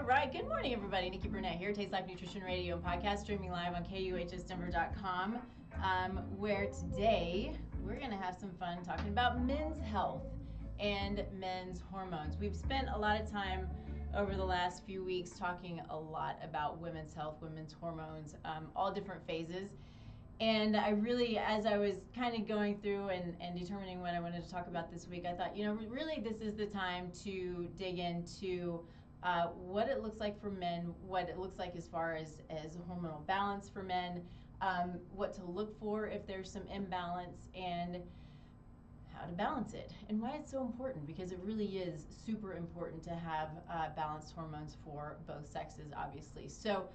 right, good morning, everybody. Nikki Burnett here, Taste Life Nutrition Radio and Podcast, streaming live on KUHSdenver.com, where today we're going to have some fun talking about men's health and men's hormones. We've spent a lot of time over the last few weeks talking a lot about women's health, women's hormones, all different phases. And I really, as I was kind of going through and determining what I wanted to talk about this week, I thought, really this is the time to dig into what it looks like for men, what it looks like as far as hormonal balance for men, what to look for if there's some imbalance, and how to balance it, and why it's so important, because it really is super important to have balanced hormones for both sexes, obviously. So,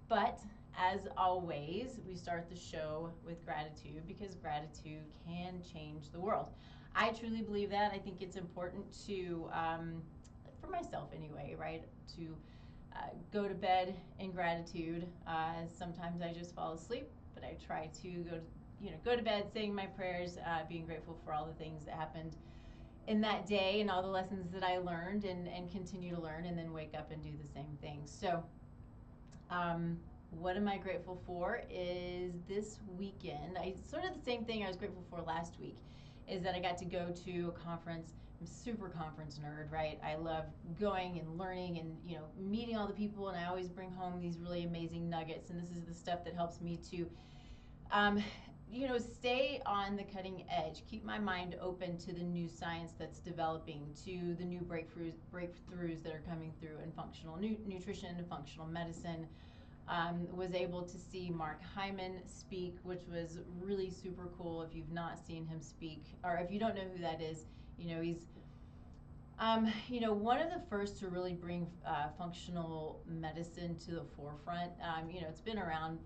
but as always, we start the show with gratitude, because gratitude can change the world. I truly believe that. I think it's important to, for myself anyway, right, to go to bed in gratitude. Sometimes I just fall asleep, but I try to go to bed saying my prayers, being grateful for all the things that happened in that day and all the lessons that I learned and continue to learn, and then wake up and do the same thing. So, what am I grateful for is this weekend, sort of the same thing I was grateful for last week, is that I got to go to a conference. I'm a super conference nerd, right? I love going and learning and, meeting all the people, and I always bring home these really amazing nuggets, and this is the stuff that helps me to stay on the cutting edge, keep my mind open to the new science that's developing, to the new breakthroughs that are coming through in functional nutrition and functional medicine. Was able to see Mark Hyman speak, which was really super cool. If you've not seen him speak, or if you don't know who that is, he's one of the first to really bring functional medicine to the forefront. It's been around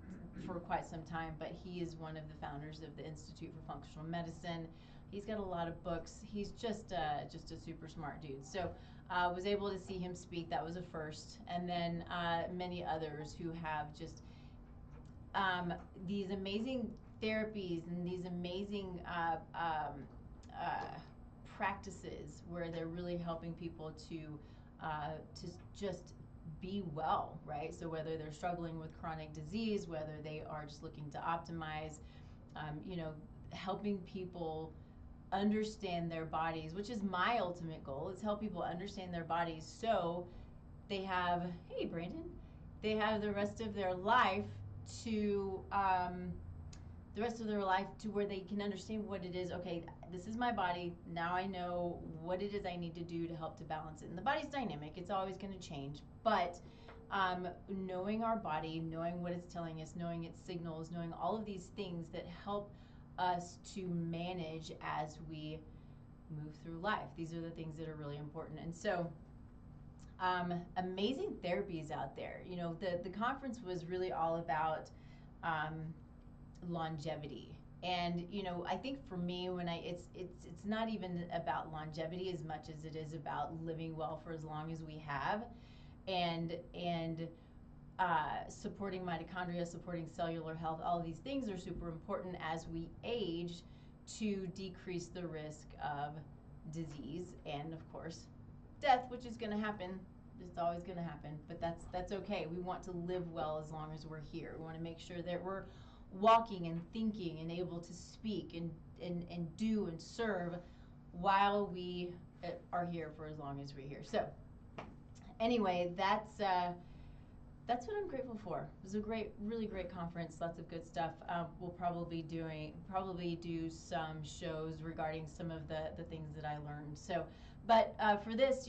for quite some time, but he is one of the founders of the Institute for Functional Medicine. He's got a lot of books. He's just a super smart dude. So was able to see him speak. That was a first. And then many others who have just these amazing therapies and these amazing practices where they're really helping people to just be well, right? So whether they're struggling with chronic disease, whether they are just looking to optimize, helping people understand their bodies, which is my ultimate goal, is help people understand their bodies so they have, hey Brandon, they have the rest of their life to where they can understand what it is. Okay, this is my body. Now I know what it is I need to do to help to balance it. And the body's dynamic. It's always going to change. But knowing our body, knowing what it's telling us, knowing its signals, knowing all of these things that help us to manage as we move through life. These are the things that are really important. And so amazing therapies out there. The conference was really all about longevity. And I think for me, when it's not even about longevity as much as it is about living well for as long as we have, and supporting mitochondria, supporting cellular health. All of these things are super important as we age to decrease the risk of disease and, of course, death, which is going to happen. It's always going to happen, but that's okay. We want to live well as long as we're here. We want to make sure that we're walking and thinking and able to speak and do and serve while we are here for as long as we're here. So anyway, that's what I'm grateful for. It was a really great conference, lots of good stuff. We'll probably do some shows regarding some of the things that I learned. So, but for this,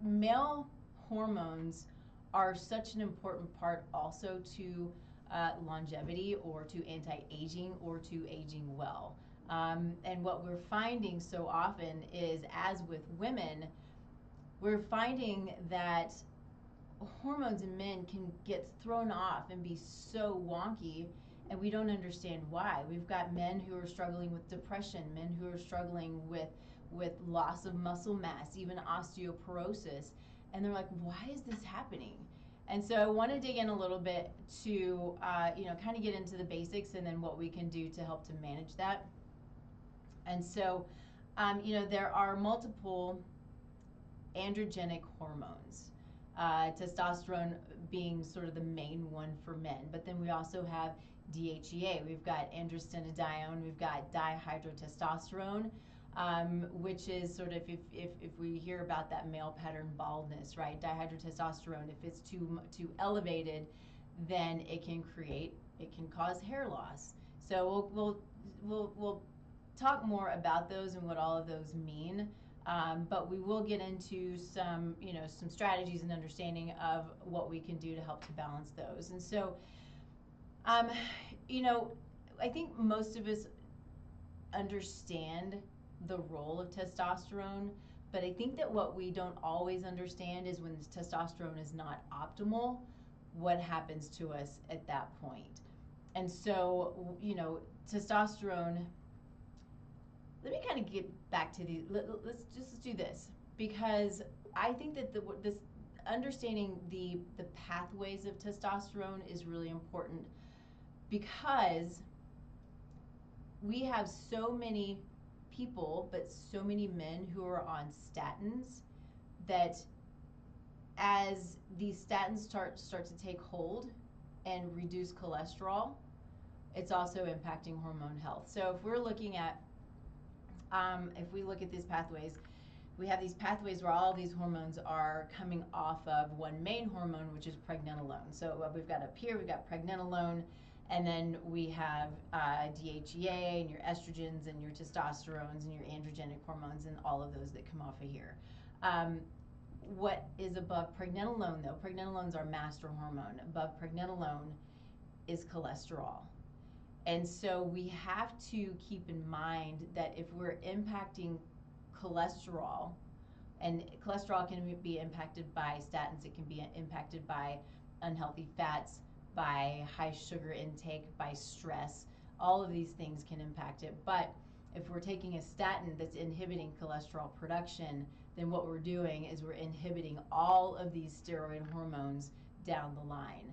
male hormones are such an important part also to longevity, or to anti-aging, or to aging well. And what we're finding so often is, as with women, we're finding that hormones in men can get thrown off and be so wonky, and we don't understand why. We've got men who are struggling with depression, men who are struggling with loss of muscle mass, even osteoporosis, and they're like, why is this happening? And so I want to dig in a little bit to kind of get into the basics, and then what we can do to help to manage that. And so there are multiple androgenic hormones. testosterone being sort of the main one for men. But then we also have DHEA, we've got androstenedione, we've got dihydrotestosterone, which is sort of, if we hear about that male pattern baldness, right? Dihydrotestosterone, if it's too elevated, then it can cause hair loss. So we'll talk more about those and what all of those mean. But we will get into some strategies and understanding of what we can do to help to balance those. And so, I think most of us understand the role of testosterone, but I think that what we don't always understand is when testosterone is not optimal, what happens to us at that point. And so, testosterone, let me kind of get back to let's just do this, because I think that this understanding the pathways of testosterone is really important, because we have so many people, but so many men who are on statins, that as these statins start to take hold and reduce cholesterol, it's also impacting hormone health. So if we're looking at if we look at these pathways, we have these pathways where all these hormones are coming off of one main hormone, which is pregnenolone. So we've got up here, we've got pregnenolone, and then we have DHEA and your estrogens and your testosterones and your androgenic hormones and all of those that come off of here. What is above pregnenolone, though? Pregnenolone is our master hormone. Above pregnenolone is cholesterol. And so we have to keep in mind that if we're impacting cholesterol, and cholesterol can be impacted by statins, it can be impacted by unhealthy fats, by high sugar intake, by stress, all of these things can impact it. But if we're taking a statin that's inhibiting cholesterol production, then what we're doing is we're inhibiting all of these steroid hormones down the line.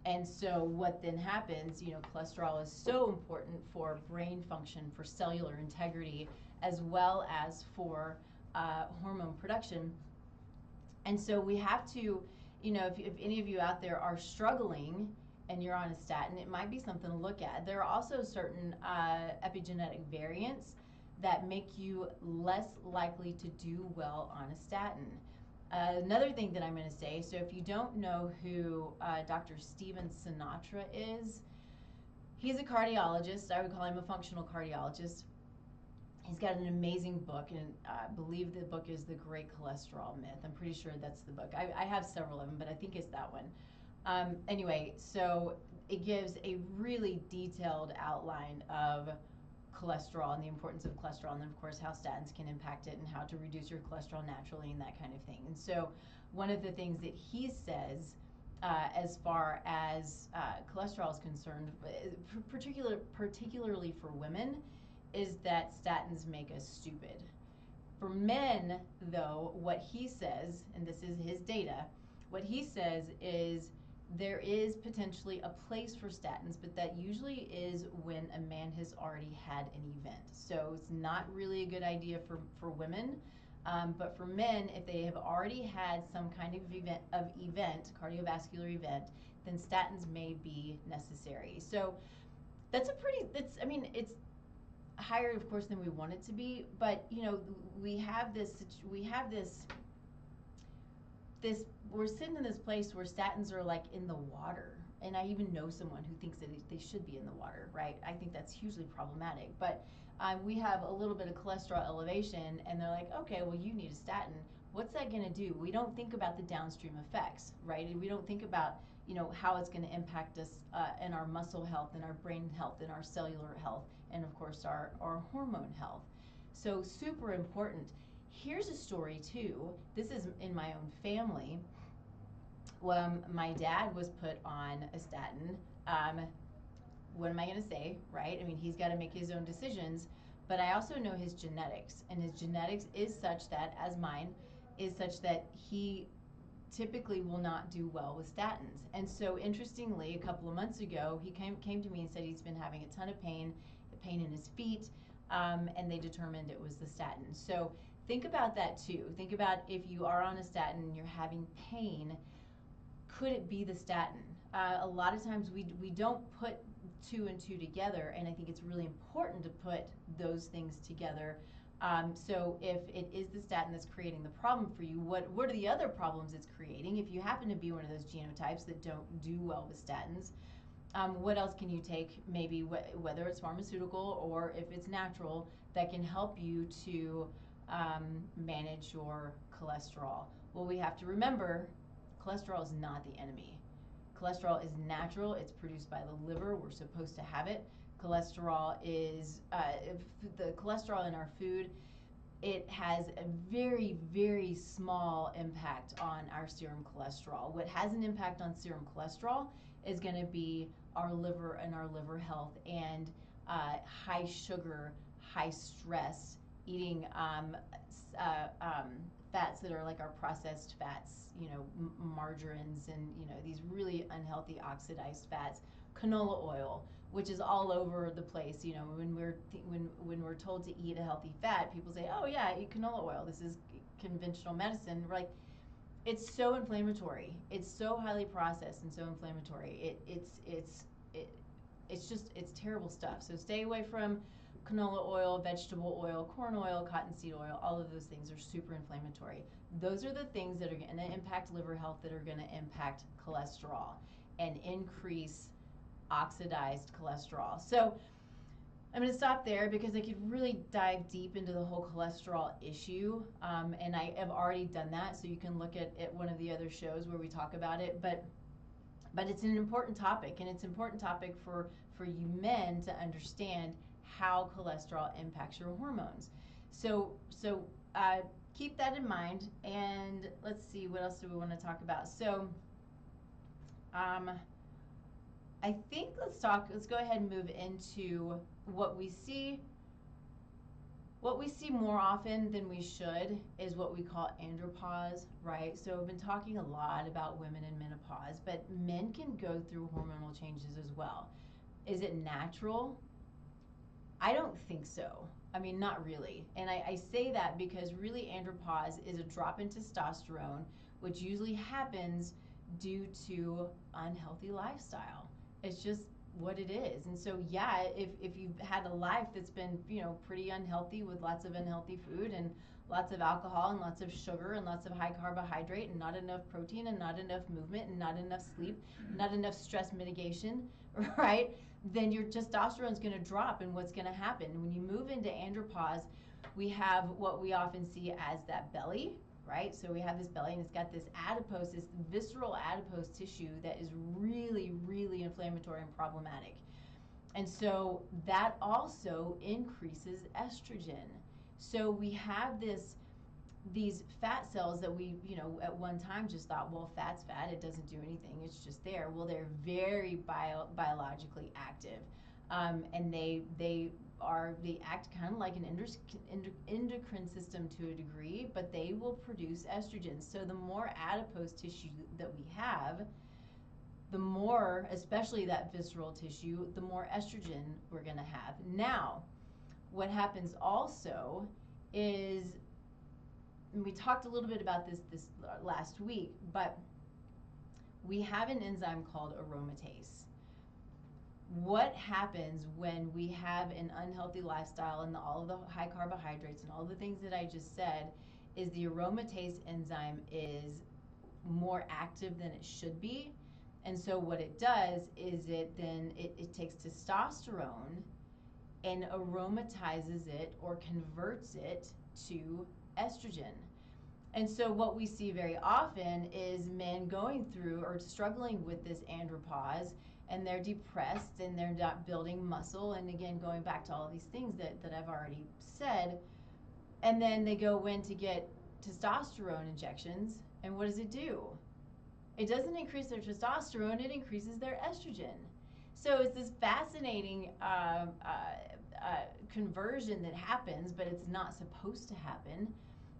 And so what then happens, cholesterol is so important for brain function, for cellular integrity, as well as for hormone production. And so we have to, if any of you out there are struggling and you're on a statin, it might be something to look at. There are also certain epigenetic variants that make you less likely to do well on a statin. Another thing that I'm going to say, so if you don't know who Dr. Steven Sinatra is, he's a cardiologist. I would call him a functional cardiologist. He's got an amazing book, and I believe the book is The Great Cholesterol Myth. I'm pretty sure that's the book. I have several of them, but I think it's that one. Anyway, so it gives a really detailed outline of cholesterol and the importance of cholesterol, and then of course how statins can impact it and how to reduce your cholesterol naturally and that kind of thing. And so one of the things that he says as far as cholesterol is concerned, particularly for women, is that statins make us stupid. For men, though, what he says, and this is his data, what he says is there is potentially a place for statins, but that usually is when a man has already had an event. So it's not really a good idea for women, but for men, if they have already had some kind of event, cardiovascular event, then statins may be necessary. So it's higher, of course, than we want it to be, but we have this we're sitting in this place where statins are like in the water. And I even know someone who thinks that they should be in the water, right? I think that's hugely problematic. But we have a little bit of cholesterol elevation, and they're like, okay, well, you need a statin. What's that going to do? We don't think about the downstream effects, right? And we don't think about, how it's going to impact us in our muscle health, in our brain health, in our cellular health, and of course our hormone health. So super important. Here's a story too. This is in my own family. My dad was put on a statin. What am I going to say, right? I mean, he's got to make his own decisions, but I also know his genetics, and his genetics is such that, as mine, is such that he typically will not do well with statins. And so interestingly, a couple of months ago, he came to me and said he's been having a ton of pain in his feet, and they determined it was the statin. So think about that too. Think about if you are on a statin and you're having pain, could it be the statin? A lot of times we don't put two and two together, and I think it's really important to put those things together. So if it is the statin that's creating the problem for you, what are the other problems it's creating? If you happen to be one of those genotypes that don't do well with statins, what else can you take, maybe whether it's pharmaceutical or if it's natural, that can help you to manage your cholesterol? Well, we have to remember, cholesterol is not the enemy. Cholesterol is natural. It's produced by the liver. We're supposed to have it. Cholesterol is, the cholesterol in our food, it has a very, very small impact on our serum cholesterol. What has an impact on serum cholesterol is going to be our liver and our liver health, and high sugar, high stress, eating fats that are like our processed fats, margarines and, these really unhealthy oxidized fats, canola oil, which is all over the place. When we're told to eat a healthy fat, people say, oh yeah, eat canola oil. This is conventional medicine. We're like, it's so inflammatory. It's so highly processed and so inflammatory. It's terrible stuff. So stay away from canola oil, vegetable oil, corn oil, cottonseed oil. All of those things are super inflammatory. Those are the things that are going to impact liver health, that are going to impact cholesterol and increase oxidized cholesterol. So I'm going to stop there because I could really dive deep into the whole cholesterol issue, and I have already done that, so you can look at one of the other shows where we talk about it. But it's an important topic, and it's an important topic for you men to understand how cholesterol impacts your hormones. So keep that in mind, and let's see, what else do we want to talk about? So I think let's go ahead and move into what we see more often than we should is what we call andropause, right? So I've been talking a lot about women in menopause, but men can go through hormonal changes as well. Is it natural? I don't think so. I mean, not really. And I say that because really andropause is a drop in testosterone, which usually happens due to unhealthy lifestyle. It's just what it is. And so yeah, if you've had a life that's been, pretty unhealthy, with lots of unhealthy food and lots of alcohol and lots of sugar and lots of high carbohydrate and not enough protein and not enough movement and not enough sleep, not enough stress mitigation, right? Then your testosterone is going to drop, and what's going to happen when you move into andropause, we have what we often see as that belly, right? So we have this belly, and it's got this adipose, this visceral adipose tissue that is really, really inflammatory and problematic. And so that also increases estrogen. So we have these fat cells that we, at one time just thought, well, fat's fat, it doesn't do anything, it's just there. Well, they're very biologically active, and they act kind of like an endocrine system to a degree, but they will produce estrogen. So the more adipose tissue that we have, the more, especially that visceral tissue, the more estrogen we're going to have. Now, what happens also is, and we talked a little bit about this last week, but we have an enzyme called aromatase. What happens when we have an unhealthy lifestyle and all of the high carbohydrates and all the things that I just said, is the aromatase enzyme is more active than it should be. And so what it does is it takes testosterone and aromatizes it, or converts it to estrogen. And so what we see very often is men going through or struggling with this andropause, and they're depressed and they're not building muscle, and again, going back to all of these things that I've already said, and then they go in to get testosterone injections, and what does it do? It doesn't increase their testosterone, it increases their estrogen. So it's this fascinating conversion that happens, but it's not supposed to happen.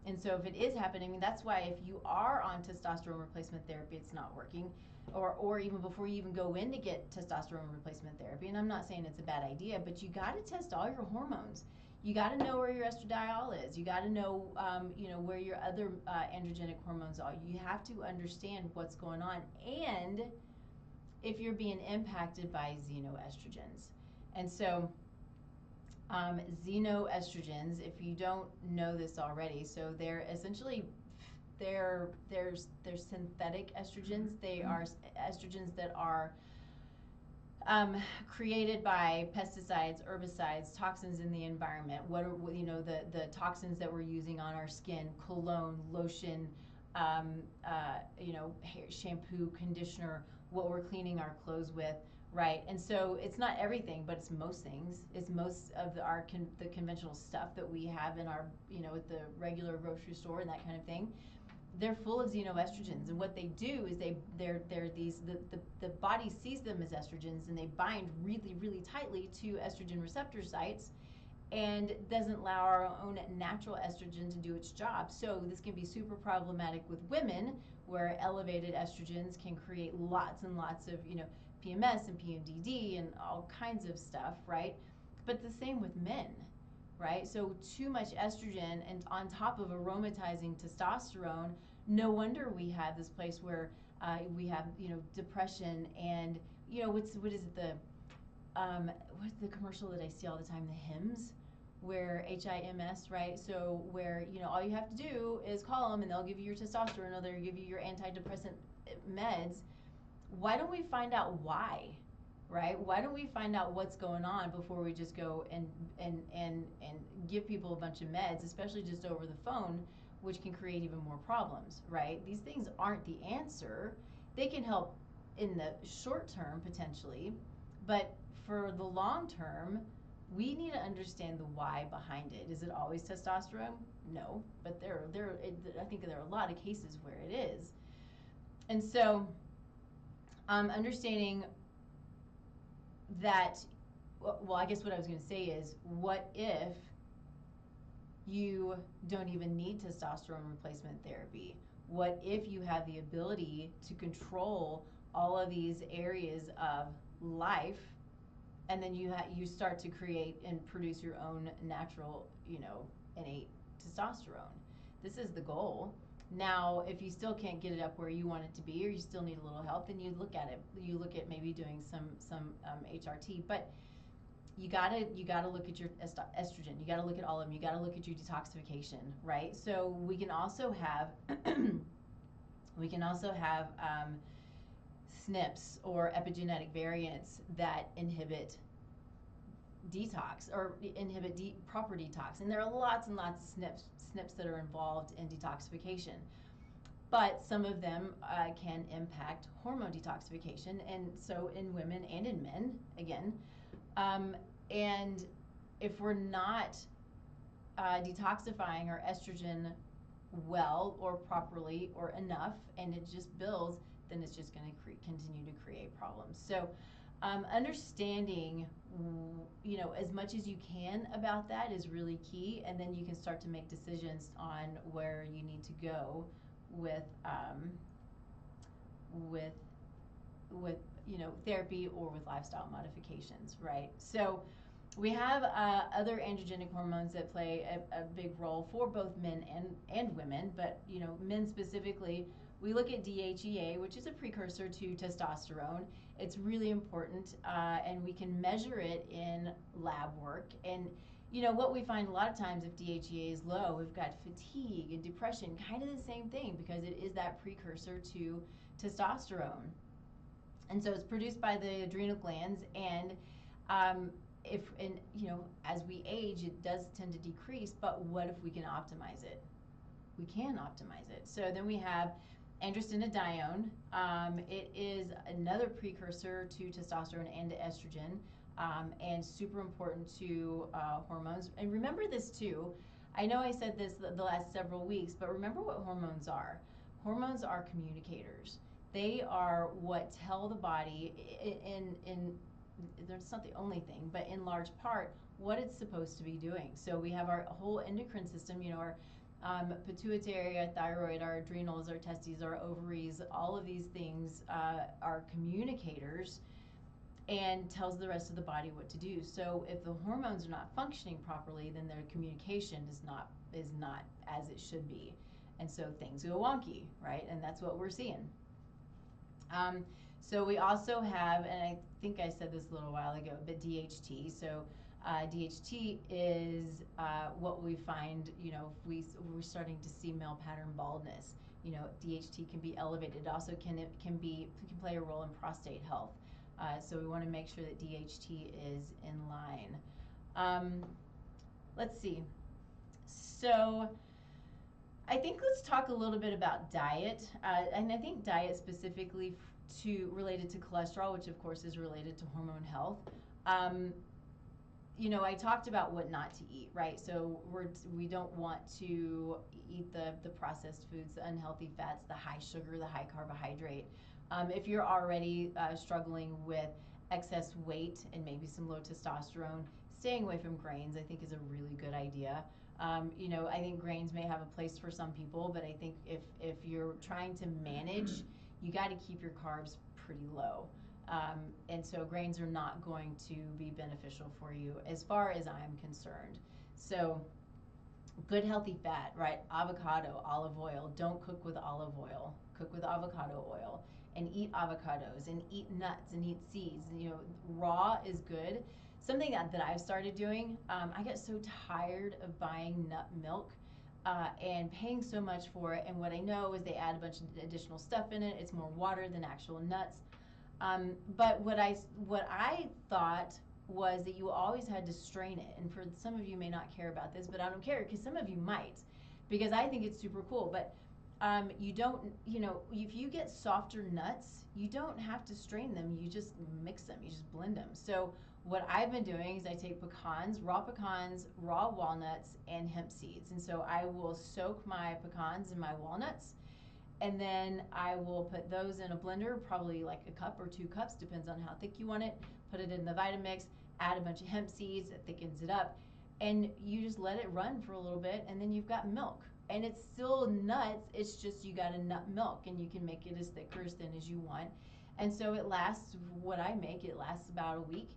And so if it is happening, that's why if you are on testosterone replacement therapy, it's not working, or even before you even go in to get testosterone replacement therapy, and I'm not saying it's a bad idea, but you got to test all your hormones. you got to know where your estradiol is. You got to know, where your other androgenic hormones are. You have to understand what's going on, and if you're being impacted by xenoestrogens. And so, xenoestrogens, if you don't know this already, so they're essentially they're synthetic estrogens. They are estrogens that are created by pesticides, herbicides, toxins in the environment. What are the toxins that we're using on our skin? Cologne, lotion, hair, shampoo, conditioner. What we're cleaning our clothes with, right? And so it's not everything, but it's most things. It's most of the conventional stuff that we have in our at the regular grocery store and that kind of thing. They're full of xenoestrogens, and what they do is they're these the body sees them as estrogens, and they bind really, really tightly to estrogen receptor sites, and doesn't allow our own natural estrogen to do its job. So this can be super problematic with women, where elevated estrogens can create lots and lots of PMS and PMDD and all kinds of stuff, right? But the same with men, right? So too much estrogen and on top of aromatizing testosterone, no wonder we have this place where we have depression and what is it, what's the commercial that I see all the time, the HIMS, where HIMS, right? So where all you have to do is call them and they'll give you your testosterone, or they'll give you your antidepressant meds. Why don't we find out why? Right? Why don't we find out what's going on before we just go and give people a bunch of meds, especially just over the phone, which can create even more problems, right? These things aren't the answer. They can help in the short term potentially, but for the long term, we need to understand the why behind it. Is it always testosterone? No, but I think there are a lot of cases where it is. And so understanding that, well, I guess what I was going to say is, what if you don't even need testosterone replacement therapy? What if you have the ability to control all of these areas of life, and then you start to create and produce your own natural, innate testosterone? This is the goal. Now, if you still can't get it up where you want it to be, or you still need a little help, then you look at it. You look at maybe doing some HRT, but you gotta look at your estrogen. You gotta look at all of them. You gotta look at your detoxification, right? So we can also have SNPs, or epigenetic variants, that inhibit detox, or inhibit proper detox, and there are lots and lots of SNPs that are involved in detoxification, but some of them can impact hormone detoxification, and so in women and in men again, and if we're not detoxifying our estrogen well or properly or enough, and it just builds, then it's just going to continue to create problems. So understanding as much as you can about that is really key, and then you can start to make decisions on where you need to go with therapy or with lifestyle modifications, right? So we have other androgenic hormones that play a big role for both men and women, but men specifically. We look at DHEA, which is a precursor to testosterone. It's really important, and we can measure it in lab work. And what we find a lot of times, if DHEA is low, we've got fatigue and depression, kind of the same thing, because it is that precursor to testosterone. And so it's produced by the adrenal glands, and as we age, it does tend to decrease. But what if we can optimize it? We can optimize it. So then we have androstenedione. It is another precursor to testosterone and to estrogen, and super important to hormones. And remember this too. I know I said this the last several weeks, but remember what hormones are. Hormones are communicators. They are what tell the body, it's not the only thing, but in large part, what it's supposed to be doing. So we have our whole endocrine system, our pituitary, our thyroid, our adrenals, our testes, our ovaries, all of these things are communicators, and tells the rest of the body what to do. So if the hormones are not functioning properly, then their communication is not as it should be. And so things go wonky, right? And that's what we're seeing. So we also have, and I think I said this a little while ago, but DHT. So DHT is what we find, if we're starting to see male pattern baldness. DHT can be elevated. It also can play a role in prostate health. So we want to make sure that DHT is in line. Let's see. So I think let's talk a little bit about diet, and I think diet specifically related to cholesterol, which of course is related to hormone health. I talked about what not to eat, right? So we don't want to eat the processed foods, the unhealthy fats, the high sugar, the high carbohydrate. If you're already struggling with excess weight and maybe some low testosterone, staying away from grains I think is a really good idea. I think grains may have a place for some people, but I think if you're trying to manage, you got to keep your carbs pretty low. And so grains are not going to be beneficial for you as far as I'm concerned. So good healthy fat, right? Avocado, olive oil. Don't cook with olive oil. Cook with avocado oil. And eat avocados and eat nuts and eat seeds. Raw is good. Something that I've started doing, I get so tired of buying nut milk and paying so much for it. And what I know is they add a bunch of additional stuff in it. It's more water than actual nuts. But what I thought was that you always had to strain it. And for some of you may not care about this, but I don't care because some of you might, because I think it's super cool. But you don't, if you get softer nuts, you don't have to strain them. You just mix them. You just blend them. So what I've been doing is I take pecans, raw walnuts, and hemp seeds. And so I will soak my pecans and my walnuts, and then I will put those in a blender, probably like a cup or 2 cups, depends on how thick you want it. Put it in the Vitamix, add a bunch of hemp seeds, it thickens it up, and you just let it run for a little bit, and then you've got milk. And it's still nuts, it's just you got a nut milk, and you can make it as thick or as thin as you want. And so it lasts, what I make, it lasts about a week.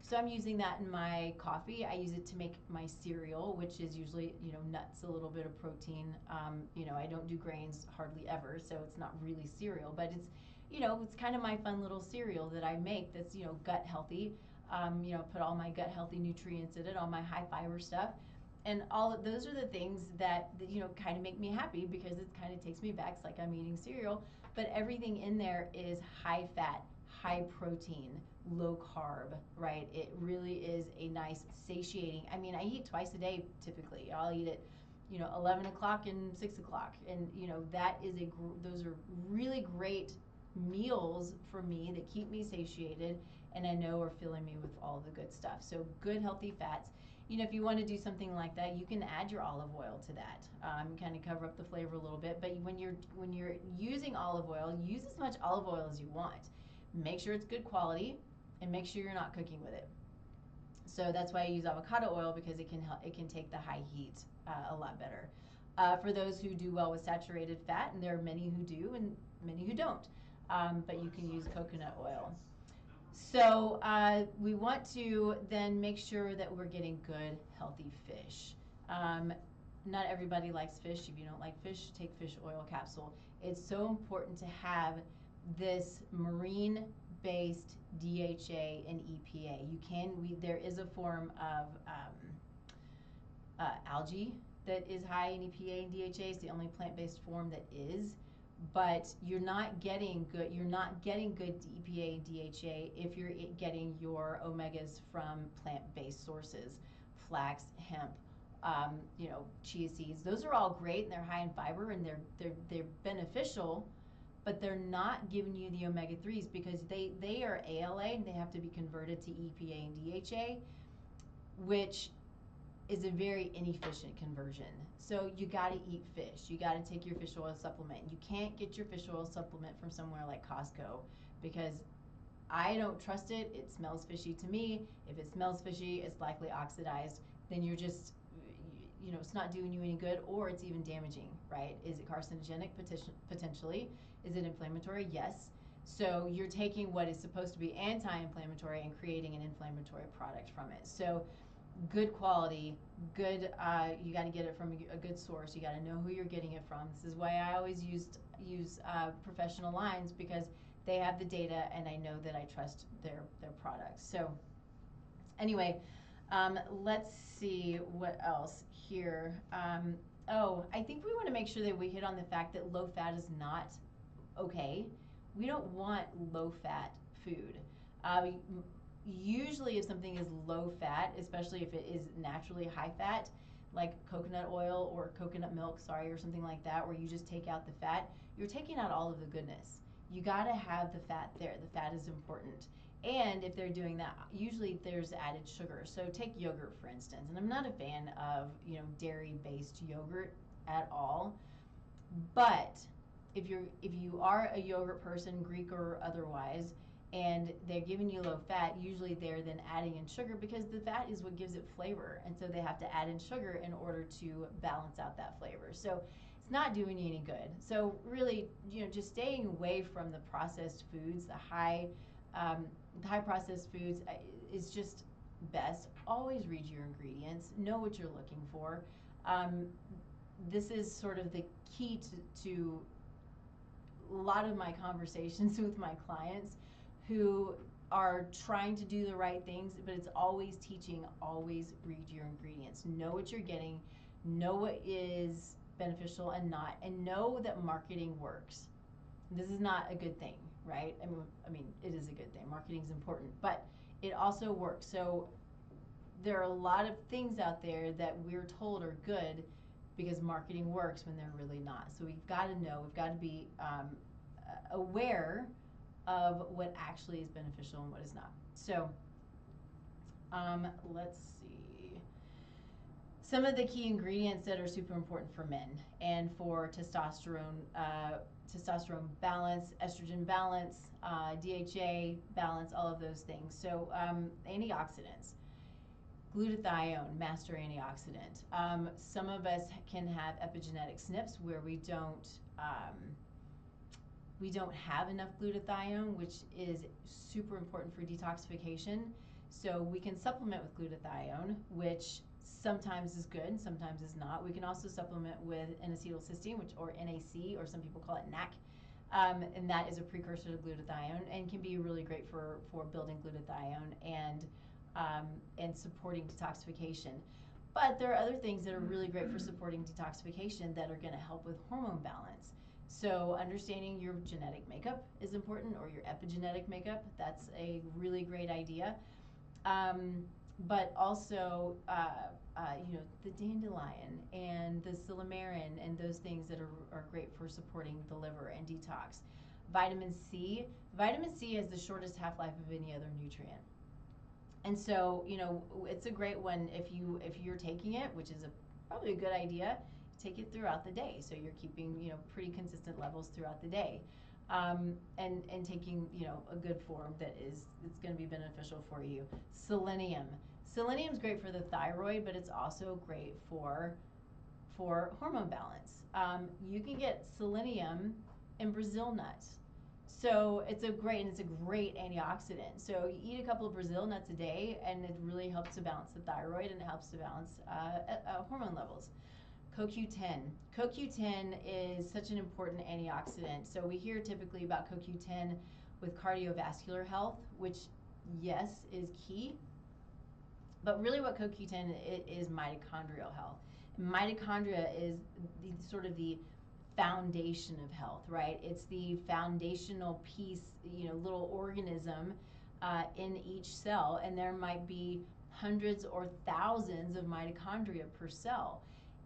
So I'm using that in my coffee. I use it to make my cereal, which is usually, nuts, a little bit of protein. I don't do grains hardly ever, so it's not really cereal, but it's, it's kind of my fun little cereal that I make that's, gut healthy. Put all my gut healthy nutrients in it, all my high fiber stuff. And all of those are the things that kind of make me happy, because it kind of takes me back. It's like I'm eating cereal, but everything in there is high fat, high protein, low carb, right? It really is a nice satiating. I mean, I eat twice a day typically. I'll eat at 11 o'clock and 6 o'clock, and those are really great meals for me that keep me satiated, and I know are filling me with all the good stuff. So good healthy fats. If you want to do something like that, you can add your olive oil to that, kind of cover up the flavor a little bit. But when you're using olive oil, use as much olive oil as you want. Make sure it's good quality, and make sure you're not cooking with it. So that's why I use avocado oil, because it can take the high heat a lot better. For those who do well with saturated fat, and there are many who do and many who don't, but you can use coconut oil. So we want to then make sure that we're getting good, healthy fish. Not everybody likes fish. If you don't like fish, take fish oil capsule. It's so important to have this marine-based DHA and EPA. There is a form of algae that is high in EPA and DHA. It's the only plant-based form that is. But you're not getting good EPA and DHA if you're getting your omegas from plant-based sources, flax, hemp, chia seeds. Those are all great, and they're high in fiber, and they're beneficial, but they're not giving you the omega-3s, because they are ALA, and they have to be converted to EPA and DHA, which is a very inefficient conversion. So you got to eat fish. You got to take your fish oil supplement. You can't get your fish oil supplement from somewhere like Costco, because I don't trust it. It smells fishy to me. If it smells fishy, it's likely oxidized. Then you're just, it's not doing you any good, or it's even damaging, right? Is it carcinogenic? Potentially. Is it inflammatory? Yes. So you're taking what is supposed to be anti-inflammatory and creating an inflammatory product from it. So good quality, good. You got to get it from a good source. You got to know who you're getting it from. This is why I always use professional lines, because they have the data, and I know that I trust their products. So anyway, let's see what else here. I think we want to make sure that we hit on the fact that low fat is not okay. We don't want low fat food. Usually if something is low fat, especially if it is naturally high fat, like coconut oil or coconut milk, or something like that, where you just take out the fat, you're taking out all of the goodness. You got to have the fat there. The fat is important. And if they're doing that, usually there's added sugar. So take yogurt, for instance. And I'm not a fan of, dairy-based yogurt at all. But if you are a yogurt person, Greek or otherwise, and they're giving you low fat, usually they're then adding in sugar, because the fat is what gives it flavor. And so they have to add in sugar in order to balance out that flavor. So it's not doing you any good. So really, just staying away from the processed foods, the high processed foods is just best. Always read your ingredients, know what you're looking for. This is sort of the key to a lot of my conversations with my clients who are trying to do the right things, but it's always teaching, always read your ingredients. Know what you're getting, know what is beneficial and not, and know that marketing works. This is not a good thing, right? I mean, it is a good thing. Marketing is important, but it also works. So there are a lot of things out there that we're told are good because marketing works when they're really not. So we've got to know, we've got to be aware of what actually is beneficial and what is not. So let's see. Some of the key ingredients that are super important for men and for testosterone balance, estrogen balance, DHA balance, all of those things. So antioxidants. Glutathione, master antioxidant. Some of us can have epigenetic SNPs where we don't have enough glutathione, which is super important for detoxification. So we can supplement with glutathione, which sometimes is good, sometimes is not. We can also supplement with N-acetylcysteine, or NAC, or some people call it NAC. And that is a precursor to glutathione and can be really great for building glutathione and supporting detoxification. But there are other things that are really great for supporting detoxification that are going to help with hormone balance. So understanding your genetic makeup is important, or your epigenetic makeup. That's a really great idea. But also, the dandelion and the silymarin and those things that are great for supporting the liver and detox. Vitamin C. Vitamin C has the shortest half-life of any other nutrient. And so, it's a great one if you're taking it, which is probably a good idea. Take it throughout the day, so you're keeping pretty consistent levels throughout the day, and taking a good form it's going to be beneficial for you. Selenium. Selenium is great for the thyroid, but it's also great for hormone balance. You can get selenium in Brazil nuts. So it's a great antioxidant. So you eat a couple of Brazil nuts a day, and it really helps to balance the thyroid, and it helps to balance hormone levels. CoQ10. CoQ10 is such an important antioxidant. So we hear typically about CoQ10 with cardiovascular health, which, yes, is key. But really what CoQ10 is mitochondrial health. Mitochondria is sort of the foundation of health, right? It's the foundational piece, little organism in each cell, and there might be hundreds or thousands of mitochondria per cell.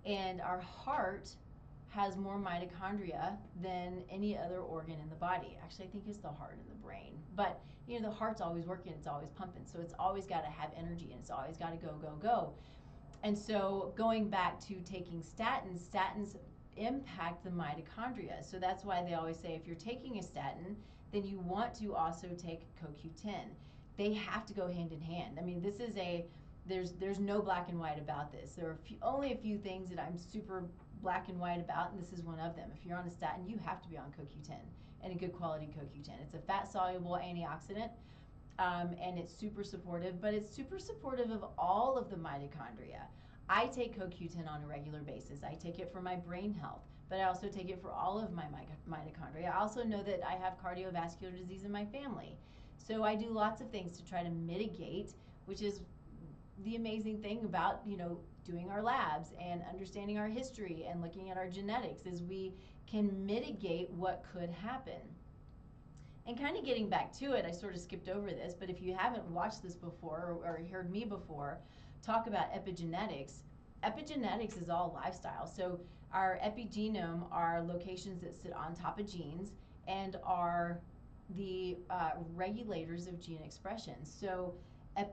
And our heart has more mitochondria than any other organ in the body. Actually, I think it's the heart and the brain. But, the heart's always working, it's always pumping, so it's always got to have energy, and it's always got to go, go, go. And so going back to taking statins impact the mitochondria. So that's why they always say if you're taking a statin, then you want to also take CoQ10. They have to go hand in hand. I mean, this is there's no black and white about this. There are only a few things that I'm super black and white about, and this is one of them. If you're on a statin, you have to be on CoQ10. and a good quality CoQ10. It's a fat-soluble antioxidant, and it's super supportive, but it's super supportive of all of the mitochondria. I take CoQ10 on a regular basis. I take it for my brain health, but I also take it for all of my mitochondria. I also know that I have cardiovascular disease in my family. So I do lots of things to try to mitigate, which is the amazing thing about, doing our labs and understanding our history and looking at our genetics, is we can mitigate what could happen. And kind of getting back to it, I sort of skipped over this, but if you haven't watched this before or heard me before talk about epigenetics, epigenetics is all lifestyle. So our epigenome are locations that sit on top of genes and are the regulators of gene expression. So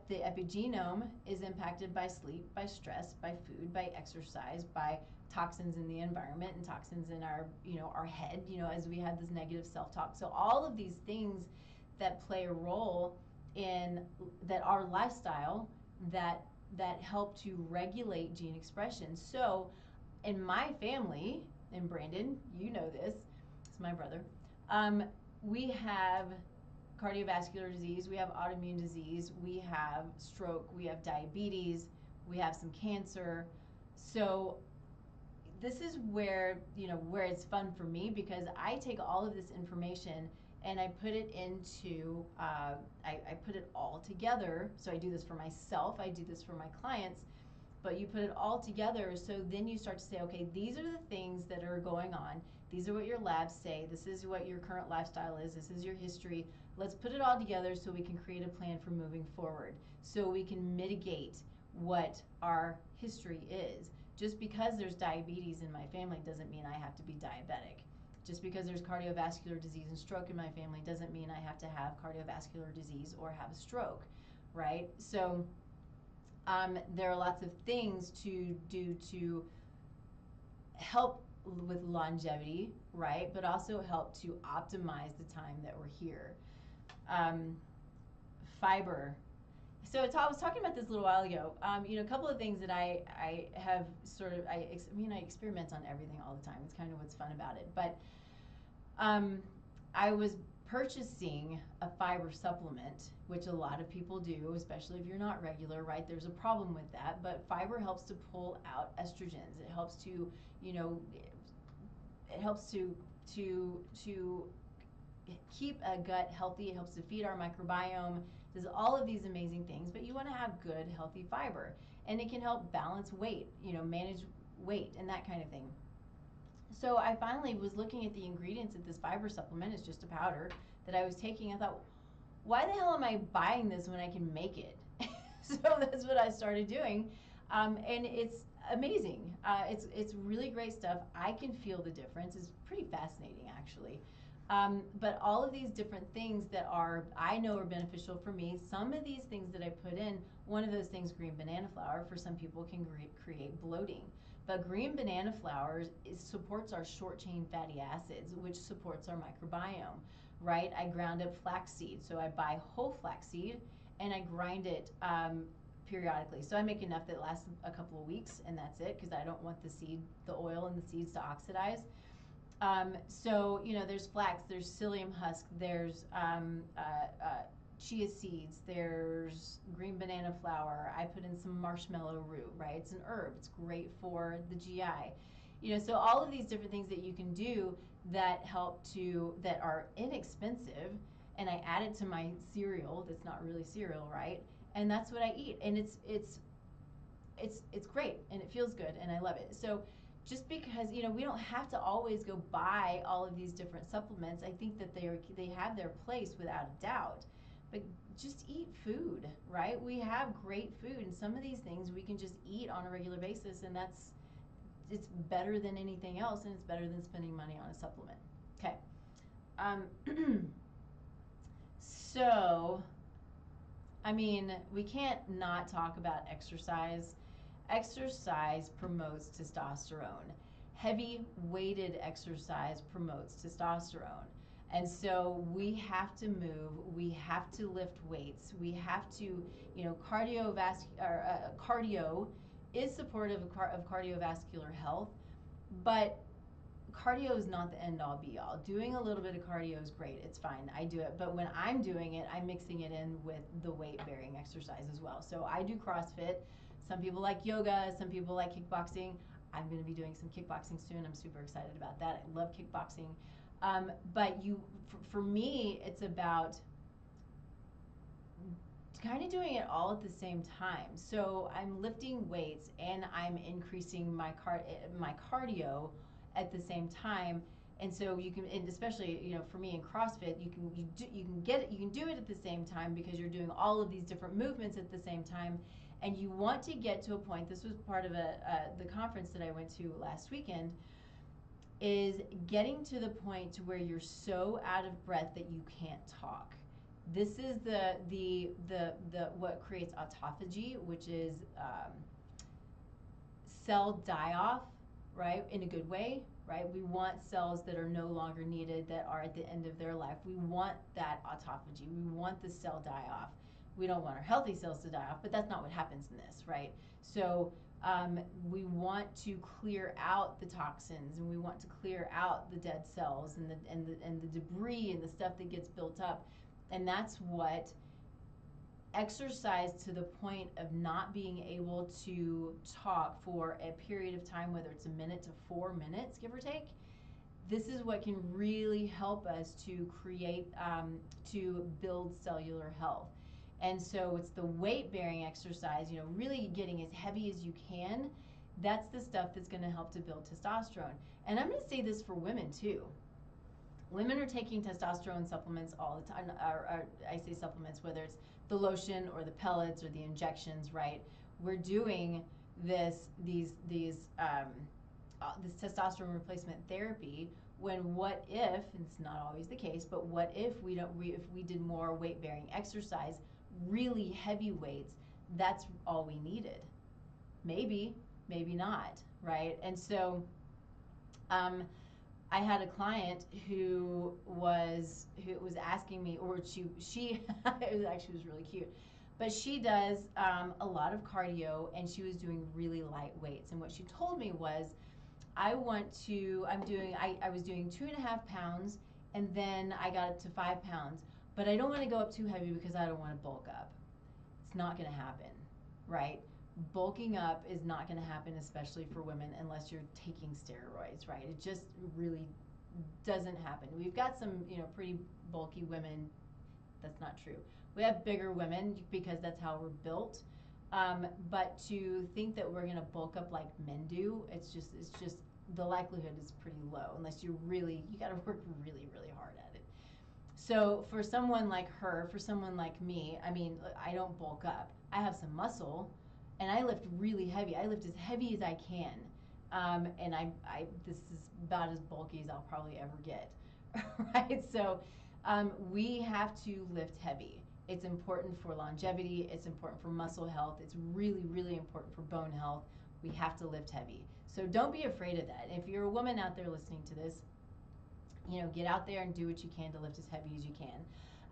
the epigenome is impacted by sleep, by stress, by food, by exercise, by toxins in the environment and toxins in our, our head, as we have this negative self-talk. So all of these things that play a role in that our lifestyle that help to regulate gene expression. So in my family, and Brandon, you know this, it's my brother, we have cardiovascular disease, we have autoimmune disease, we have stroke, we have diabetes, we have some cancer. So this is where, where it's fun for me, because I take all of this information and I put it into, I put it all together. So I do this for myself, I do this for my clients, but you put it all together, so then you start to say, okay, these are the things that are going on. These are what your labs say. This is what your current lifestyle is. This is your history. Let's put it all together so we can create a plan for moving forward, so we can mitigate what our history is. Just because there's diabetes in my family doesn't mean I have to be diabetic. Just because there's cardiovascular disease and stroke in my family doesn't mean I have to have cardiovascular disease or have a stroke, right? So there are lots of things to do to help with longevity, right? But also help to optimize the time that we're here. Fiber. So I was talking about this a little while ago. A couple of things that I have sort of, I experiment on everything all the time. It's kind of what's fun about it. But I was purchasing a fiber supplement, which a lot of people do, especially if you're not regular, right? There's a problem with that, but fiber helps to pull out estrogens. It helps to, it helps to keep a gut healthy. It helps to feed our microbiome. It does all of these amazing things, but you want to have good, healthy fiber, and it can help balance weight, manage weight and that kind of thing. So I finally was looking at the ingredients of this fiber supplement. It's just a powder that I was taking. I thought, why the hell am I buying this when I can make it? So that's what I started doing, and it's amazing. It's really great stuff. I can feel the difference. It's pretty fascinating, actually. But all of these different things that I know are beneficial for me, some of these things that I put in, one of those things, green banana flour, for some people can create bloating. But green banana flour supports our short chain fatty acids, which supports our microbiome, right? I ground up flaxseed. So I buy whole flaxseed and I grind it periodically. So I make enough that lasts a couple of weeks, and that's it, because I don't want the oil in the seeds to oxidize. So, there's flax, there's psyllium husk, there's chia seeds, there's green banana flour. I put in some marshmallow root, right? It's an herb. It's great for the GI. So all of these different things that you can do that that are inexpensive, and I add it to my cereal that's not really cereal, right? And that's what I eat. And it's great, and it feels good, and I love it. So just because, we don't have to always go buy all of these different supplements. I think that they have their place without a doubt. But just eat food, right? We have great food, and some of these things we can just eat on a regular basis, and it's better than anything else, and it's better than spending money on a supplement. Okay. So, we can't not talk about exercise. Exercise promotes testosterone. Heavy weighted exercise promotes testosterone. And so we have to move, we have to lift weights, we have to, cardio is supportive of cardiovascular health, but cardio is not the end all be all. Doing a little bit of cardio is great. It's fine. I do it. But when I'm doing it, I'm mixing it in with the weight bearing exercise as well. So I do CrossFit. Some people like yoga. Some people like kickboxing. I'm going to be doing some kickboxing soon. I'm super excited about that. I love kickboxing. But for me, it's about kind of doing it all at the same time. So I'm lifting weights and I'm increasing my cardio at the same time. And so you can, and especially for me in CrossFit, you can do it at the same time because you're doing all of these different movements at the same time. And you want to get to a point. This was part of the conference that I went to last weekend. Is getting to the point to where you're so out of breath that you can't talk. This is the what creates autophagy, which is cell die-off, right? In a good way, right? We want cells that are no longer needed, that are at the end of their life. We want that autophagy. We want the cell die-off. We don't want our healthy cells to die off, but that's not what happens in this, right? So we want to clear out the toxins, and we want to clear out the dead cells and the debris and the stuff that gets built up. And that's what exercise to the point of not being able to talk for a period of time, whether it's a minute to 4 minutes, give or take. This is what can really help us to create, to build cellular health. And so it's the weight bearing exercise, really getting as heavy as you can. That's the stuff that's going to help to build testosterone. And I'm going to say this for women too. Women are taking testosterone supplements all the time. Or I say supplements, whether it's the lotion or the pellets or the injections, right? We're doing this testosterone replacement therapy. When what if, and it's not always the case, but what if if we did more weight bearing exercise, really heavy weights? That's all we needed. Maybe not, right? And so I had a client who was asking me, or she it actually was really cute, but she does a lot of cardio, and she was doing really light weights. And what she told me was, I was doing 2.5 pounds, and then I got up to 5 pounds, but I don't want to go up too heavy because I don't want to bulk up. It's not going to happen, right? Bulking up is not going to happen, especially for women, unless you're taking steroids, right? It just really doesn't happen. We've got some, pretty bulky women. That's not true. We have bigger women because that's how we're built. But to think that we're going to bulk up like men do, it's just the likelihood is pretty low unless you got to work really, really hard at it. So for someone like her, for someone like me, I don't bulk up. I have some muscle. And I lift really heavy. I lift as heavy as I can. And this is about as bulky as I'll probably ever get, right? So we have to lift heavy. It's important for longevity. It's important for muscle health. It's really, really important for bone health. We have to lift heavy. So don't be afraid of that. If you're a woman out there listening to this, get out there and do what you can to lift as heavy as you can.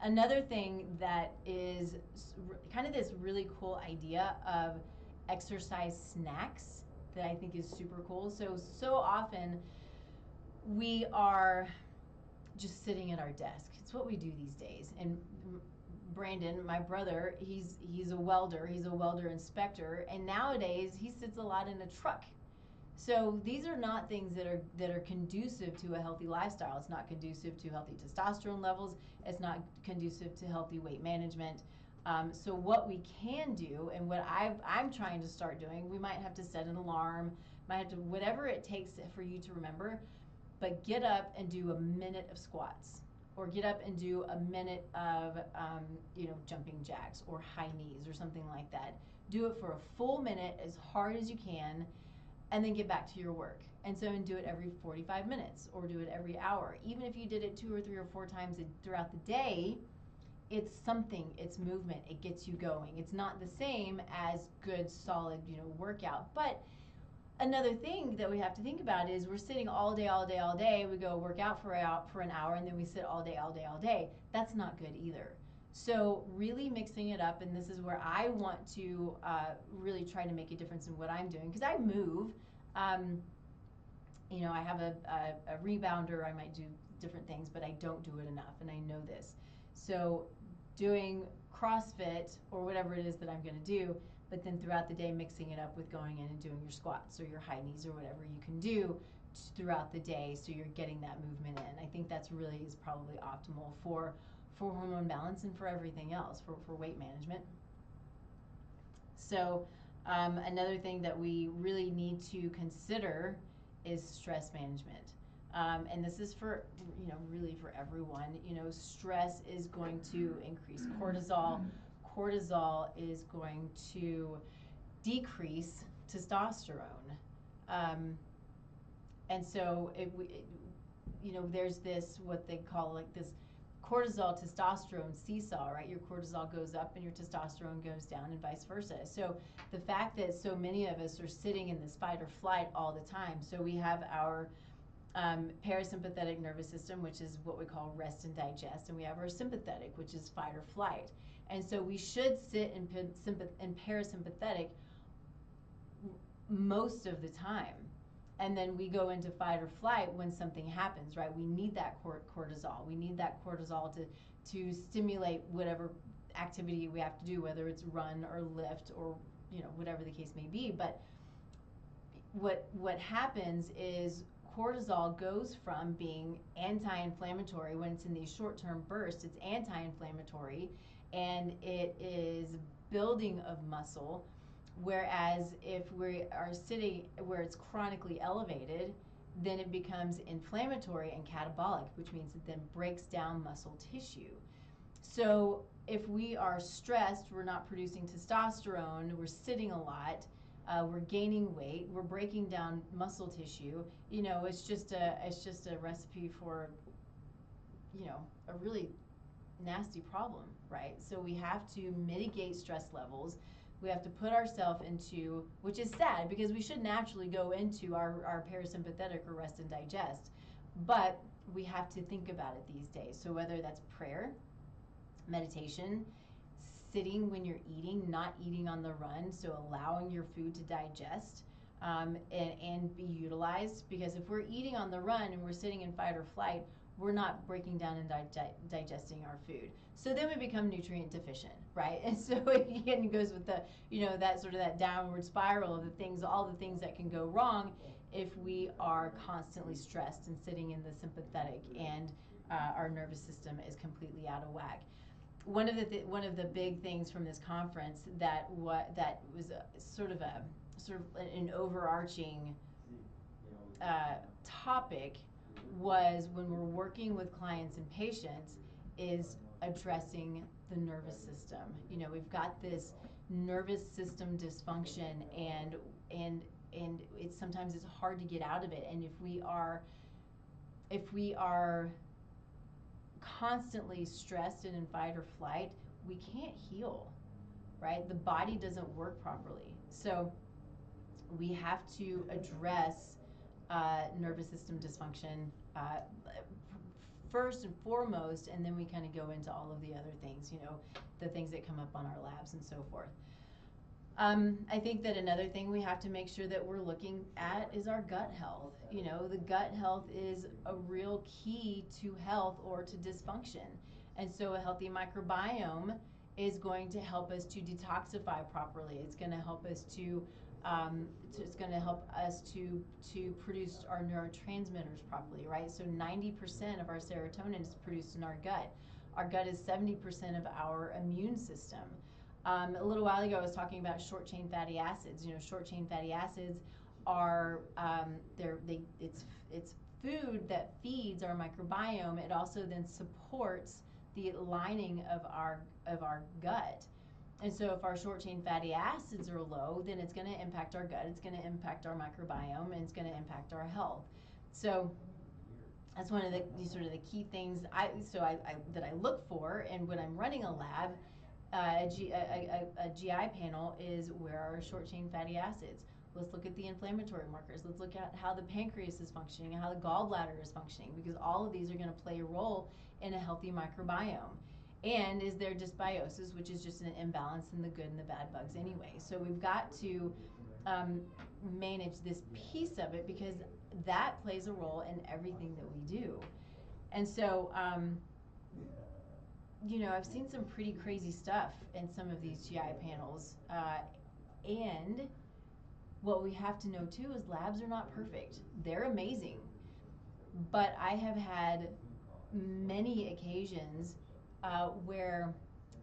Another thing that is kind of this really cool idea of exercise snacks that I think is super cool. So often we are just sitting at our desk. It's what we do these days. And Brandon, my brother, he's a welder. He's a welder inspector, and nowadays he sits a lot in a truck. So these are not things that are conducive to a healthy lifestyle. It's not conducive to healthy testosterone levels. It's not conducive to healthy weight management. So what we can do, and what I'm trying to start doing, we might have to set an alarm, might have to, whatever it takes for you to remember, but get up and do a minute of squats, or get up and do a minute of jumping jacks or high knees or something like that. Do it for a full minute as hard as you can, and then get back to your work. And so, do it every 45 minutes or do it every hour. Even if you did it 2 or 3 or 4 times throughout the day, it's something, it's movement, it gets you going. It's not the same as good, solid, workout. But another thing that we have to think about is we're sitting all day. We go work out for an hour, and then we sit all day. That's not good either. So really mixing it up, and this is where I want to really try to make a difference in what I'm doing, because I move. I have a rebounder, I might do different things, but I don't do it enough, and I know this. So doing CrossFit or whatever it is that I'm going to do, but then throughout the day mixing it up with going in and doing your squats or your high knees or whatever you can do throughout the day, so you're getting that movement in. I think that's really is probably optimal for hormone balance and for everything else, for weight management. So another thing that we really need to consider is stress management. And this is for, really for everyone. Stress is going to increase cortisol. Cortisol is going to decrease testosterone. And so, there's this, what they call like this cortisol testosterone seesaw, right? Your cortisol goes up and your testosterone goes down, and vice versa. So the fact that so many of us are sitting in this fight or flight all the time, so we have our parasympathetic nervous system, which is what we call rest and digest, and we have our sympathetic, which is fight or flight. And so we should sit in parasympathetic most of the time. And then we go into fight or flight when something happens, right? We need that cortisol. We need that cortisol to stimulate whatever activity we have to do, whether it's run or lift or, whatever the case may be. But what happens is cortisol goes from being anti-inflammatory when it's in these short-term bursts. It's anti-inflammatory, and it is building of muscle. Whereas if we are sitting where it's chronically elevated, then it becomes inflammatory and catabolic, which means it then breaks down muscle tissue. So if we are stressed, we're not producing testosterone, we're sitting a lot, we're gaining weight, we're breaking down muscle tissue. It's just a recipe for, a really nasty problem, right? So we have to mitigate stress levels. We have to put ourselves into, which is sad because we should naturally go into our parasympathetic or rest and digest, but we have to think about it these days. So whether that's prayer, meditation, sitting when you're eating, not eating on the run, so allowing your food to digest and be utilized, because if we're eating on the run and we're sitting in fight or flight, we're not breaking down and digesting our food. So then we become nutrient deficient, right? And so it goes with the, that sort of that downward spiral of all the things that can go wrong if we are constantly stressed and sitting in the sympathetic and our nervous system is completely out of whack. One of the big things from this conference that was sort of an overarching topic was, when we're working with clients and patients, is addressing the nervous system. We've got this nervous system dysfunction, and sometimes it's hard to get out of it. And if we are constantly stressed and in fight or flight, we can't heal, right? The body doesn't work properly. So we have to address nervous system dysfunction first and foremost, and then we kind of go into all of the other things, the things that come up on our labs and so forth. I think that another thing we have to make sure that we're looking at is our gut health. The gut health is a real key to health or to dysfunction. And so a healthy microbiome is going to help us to detoxify properly. It's going to help us to produce our neurotransmitters properly, right? So 90% of our serotonin is produced in our gut. Our gut is 70% of our immune system. A little while ago, I was talking about short-chain fatty acids. Short-chain fatty acids are it's food that feeds our microbiome. It also then supports the lining of our gut. And so if our short-chain fatty acids are low, then it's going to impact our gut, it's going to impact our microbiome, and it's going to impact our health. So that's one of the sort of the key things that I look for, and when I'm running a lab, a GI panel, is where are short-chain fatty acids. Let's look at the inflammatory markers. Let's look at how the pancreas is functioning and how the gallbladder is functioning, because all of these are going to play a role in a healthy microbiome. And is there dysbiosis, which is just an imbalance in the good and the bad bugs anyway. So we've got to um, manage this piece of it, because that plays a role in everything that we do. And so, I've seen some pretty crazy stuff in some of these GI panels. And what we have to know too is labs are not perfect. They're amazing. But I have had many occasions where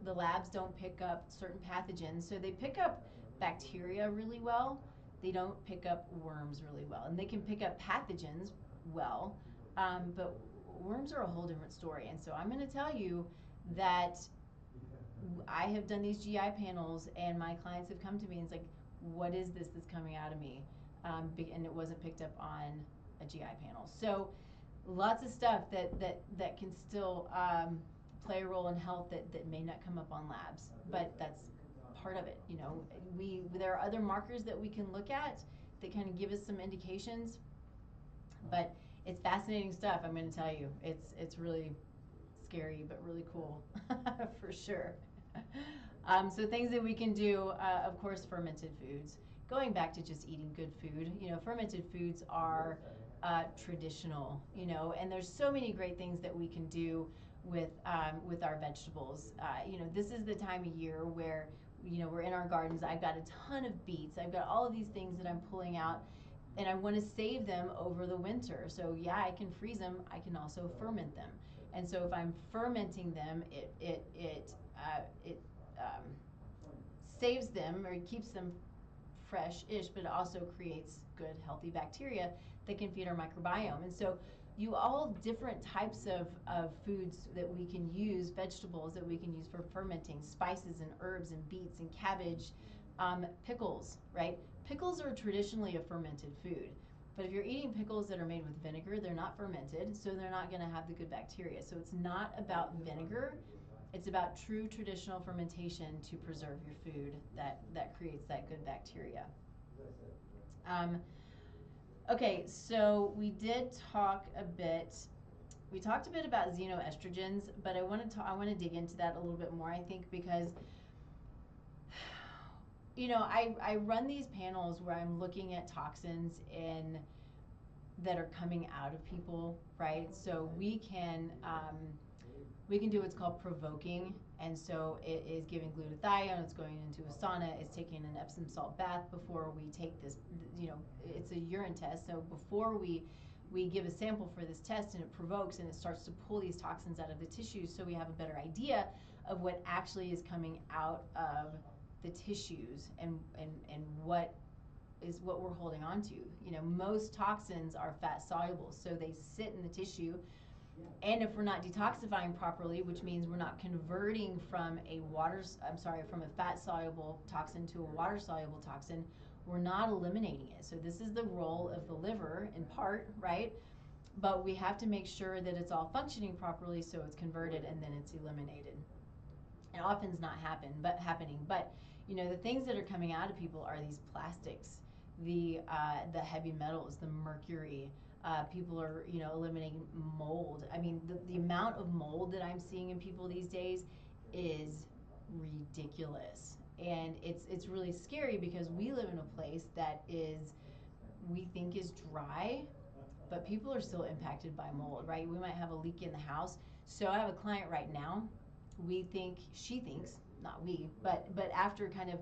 the labs don't pick up certain pathogens. So they pick up bacteria really well. They don't pick up worms really well. And they can pick up pathogens well, but worms are a whole different story. And so I'm going to tell you that I have done these GI panels, and my clients have come to me and it's like, what is this that's coming out of me? And it wasn't picked up on a GI panel. So lots of stuff that can still play a role in health that may not come up on labs, but that's part of it. There are other markers that we can look at that kind of give us some indications, but it's fascinating stuff. I'm going to tell you, it's really scary but really cool for sure. So things that we can do, of course, fermented foods. Going back to just eating good food, fermented foods are traditional, and there's so many great things that we can do with our vegetables. This is the time of year where we're in our gardens. I've got a ton of beets. I've got all of these things that I'm pulling out, and I want to save them over the winter. So yeah, I can freeze them. I can also ferment them. And so if I'm fermenting them, it saves them, or it keeps them fresh-ish, but it also creates good, healthy bacteria that can feed our microbiome. And so all different types of foods that we can use, vegetables that we can use for fermenting, spices and herbs and beets and cabbage, pickles, right? Pickles are traditionally a fermented food. But if you're eating pickles that are made with vinegar, they're not fermented, so they're not going to have the good bacteria. So it's not about vinegar. It's about true traditional fermentation to preserve your food that creates that good bacteria. Okay, so we did talk a bit. We talked a bit about xenoestrogens, but I want to dig into that a little bit more, I think, because I run these panels where I'm looking at toxins that are coming out of people, right? So we can do what's called provoking, and so it is giving glutathione, it's going into a sauna, it's taking an Epsom salt bath before we take this, it's a urine test. So before we give a sample for this test, and it provokes and it starts to pull these toxins out of the tissues, so we have a better idea of what actually is coming out of the tissues and what we're holding on to. Most toxins are fat soluble, so they sit in the tissue. And if we're not detoxifying properly, which means we're not converting from a fat soluble toxin to a water soluble toxin, we're not eliminating it. So this is the role of the liver in part, right? But we have to make sure that it's all functioning properly, so it's converted and then it's eliminated. It often's not happening, but the things that are coming out of people are these plastics, the heavy metals, the mercury. People are eliminating mold. I mean, the amount of mold that I'm seeing in people these days is ridiculous, and it's really scary, because we live in a place that we think is dry, but people are still impacted by mold, right? We might have a leak in the house. So I have a client right now. She thinks, not we, but after kind of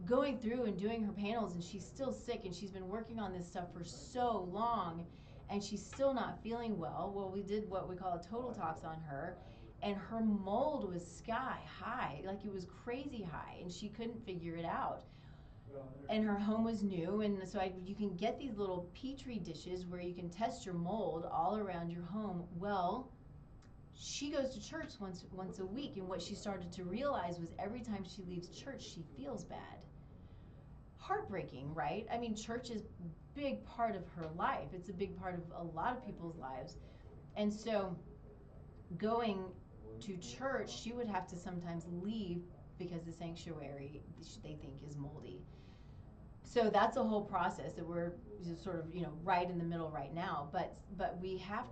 going through and doing her panels, and she's still sick, and she's been working on this stuff for so long, and she's still not feeling well. Well, we did what we call a total tox on her, and her mold was sky high, like it was crazy high, and she couldn't figure it out. And her home was new, and so you can get these little petri dishes where you can test your mold all around your home. Well, she goes to church once a week, and what she started to realize was every time she leaves church, she feels bad. Heartbreaking, right? I mean, church is a big part of her life. It's a big part of a lot of people's lives. And so going to church, she would have to sometimes leave because the sanctuary, they think, is moldy. So that's a whole process that we're just sort of, right in the middle right now. But we have,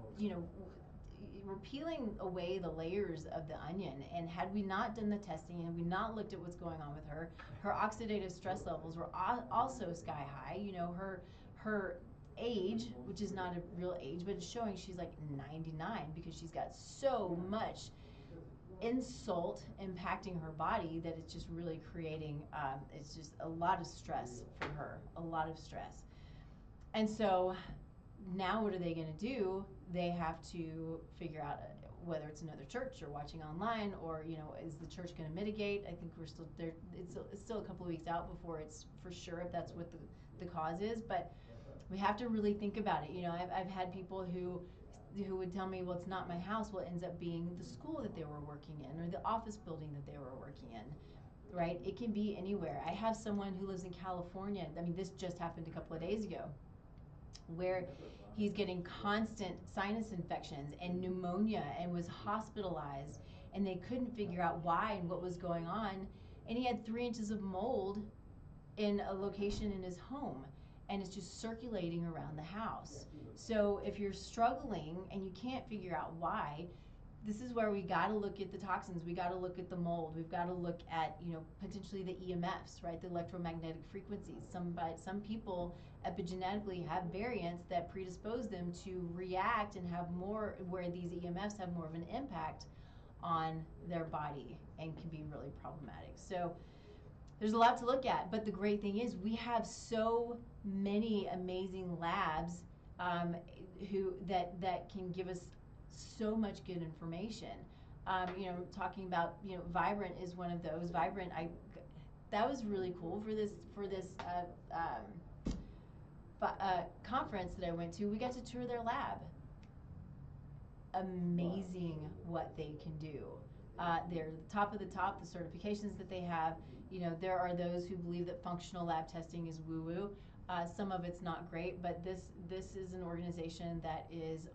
we're peeling away the layers of the onion. And had we not done the testing and we not looked at what's going on with her, her oxidative stress levels were also sky high. You know, her age, which is not a real age, but it's showing she's like 99 because she's got so much insult impacting her body that it's just really creating, it's just a lot of stress for her, a lot of stress. And so now what are they going to do? They have to figure out whether it's another church or watching online, or, you know, is the church going to mitigate? I think we're still there. It's still a couple of weeks out before it's for sure if that's what the cause is, but we have to really think about it. You know, I've had people who would tell me, well, it's not my house. Well, it ends up being the school that they were working in or the office building that they were working in, right? It can be anywhere. I have someone who lives in California. I mean, this just happened a couple of days ago, where he's getting constant sinus infections and pneumonia and was hospitalized, and they couldn't figure out why and what was going on. And he had 3 inches of mold in a location in his home, and it's just circulating around the house. So if you're struggling and you can't figure out why, this is where we got to look at the toxins. We got to look at the mold. We've got to look at, you know, potentially the EMFs, right? The electromagnetic frequencies. Some people epigenetically have variants that predispose them to react and have more, where these EMFs have more of an impact on their body and can be really problematic. So there's a lot to look at, but the great thing is we have so many amazing labs that can give us so much good information. You know, talking about, you know, Vibrant is one of those. Vibrant, that was really cool for this conference that I went to. We got to tour their lab. Amazing what they can do. They're the top of the top, the certifications that they have. You know, there are those who believe that functional lab testing is woo-woo. Some of it's not great, but this is an organization that is